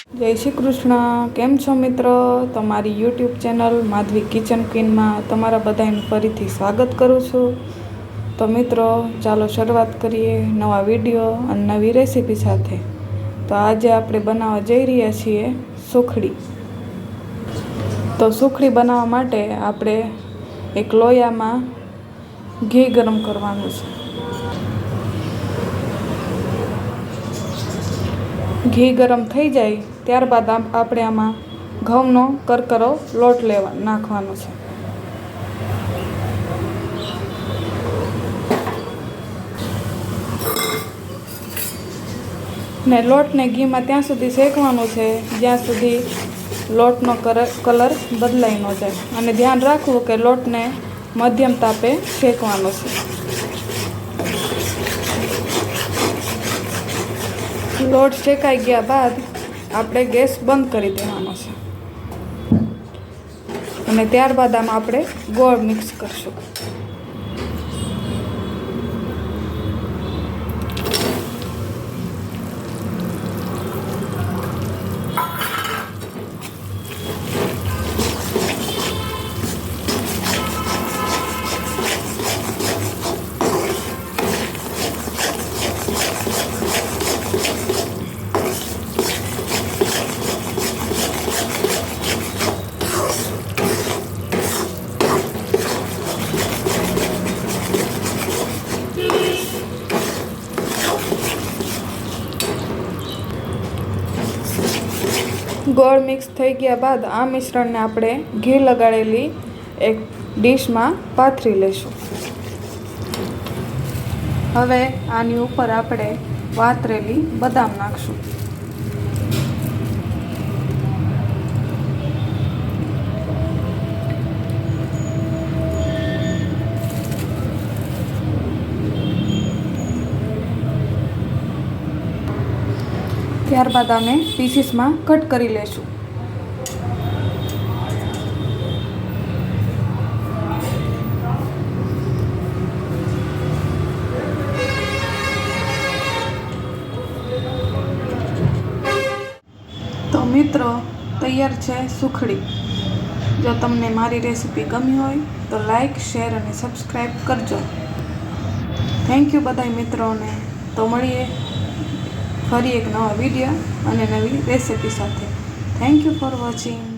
જય શ્રી કૃષ્ણ. કેમ છો મિત્રો? તમારી યુટ્યુબ ચેનલ માધવી કિચન ક્વીનમાં તમારા બધાને ફરીથી સ્વાગત કરું છું. તો મિત્રો ચાલો શરૂઆત કરીએ નવા વિડીયો અને નવી રેસીપી સાથે. તો આજે આપણે બનાવવા જઈ રહ્યા છીએ સુખડી. તો સુખડી બનાવવા માટે આપણે એક લોયામાં ઘી ગરમ કરવાનું છે. ઘી ગરમ થઈ જાય ત્યારબાદ આપણે આમાં ઘઉંનો કરકરો લોટ નાખવાનો છે. ને લોટને ઘીમાં ત્યાં સુધી શેકવાનું છે જ્યાં સુધી લોટનો કલર બદલાઈ ન જાય. અને ધ્યાન રાખવું કે લોટને મધ્યમ તાપે શેકવાનો છે. લોટ શેકાઈ ગયા બાદ આપણે ગેસ બંધ કરી દેવાનો છે અને ત્યારબાદ આમાં આપણે ગોળ મિક્સ કરશું. ગોળ મિક્સ થઈ ગયા બાદ આ મિશ્રણને આપણે ઘી લગાડેલી એક ડીશમાં પાથરી લઈશું. હવે આની ઉપર આપણે વાતરેલી બદામ નાખશું. ત્યારબાદ આને પીસીસમાં કટ કરી લેશું. તો મિત્રો તૈયાર છે સુખડી. જો તમને મારી રેસીપી ગમી હોય તો લાઈક, શેર અને સબસ્ક્રાઈબ કરજો. થેન્ક યુ બધા મિત્રોને. તો મળીએ ફરી એક નવા વિડીયો અને નવી રેસીપી સાથે. Thank you for watching.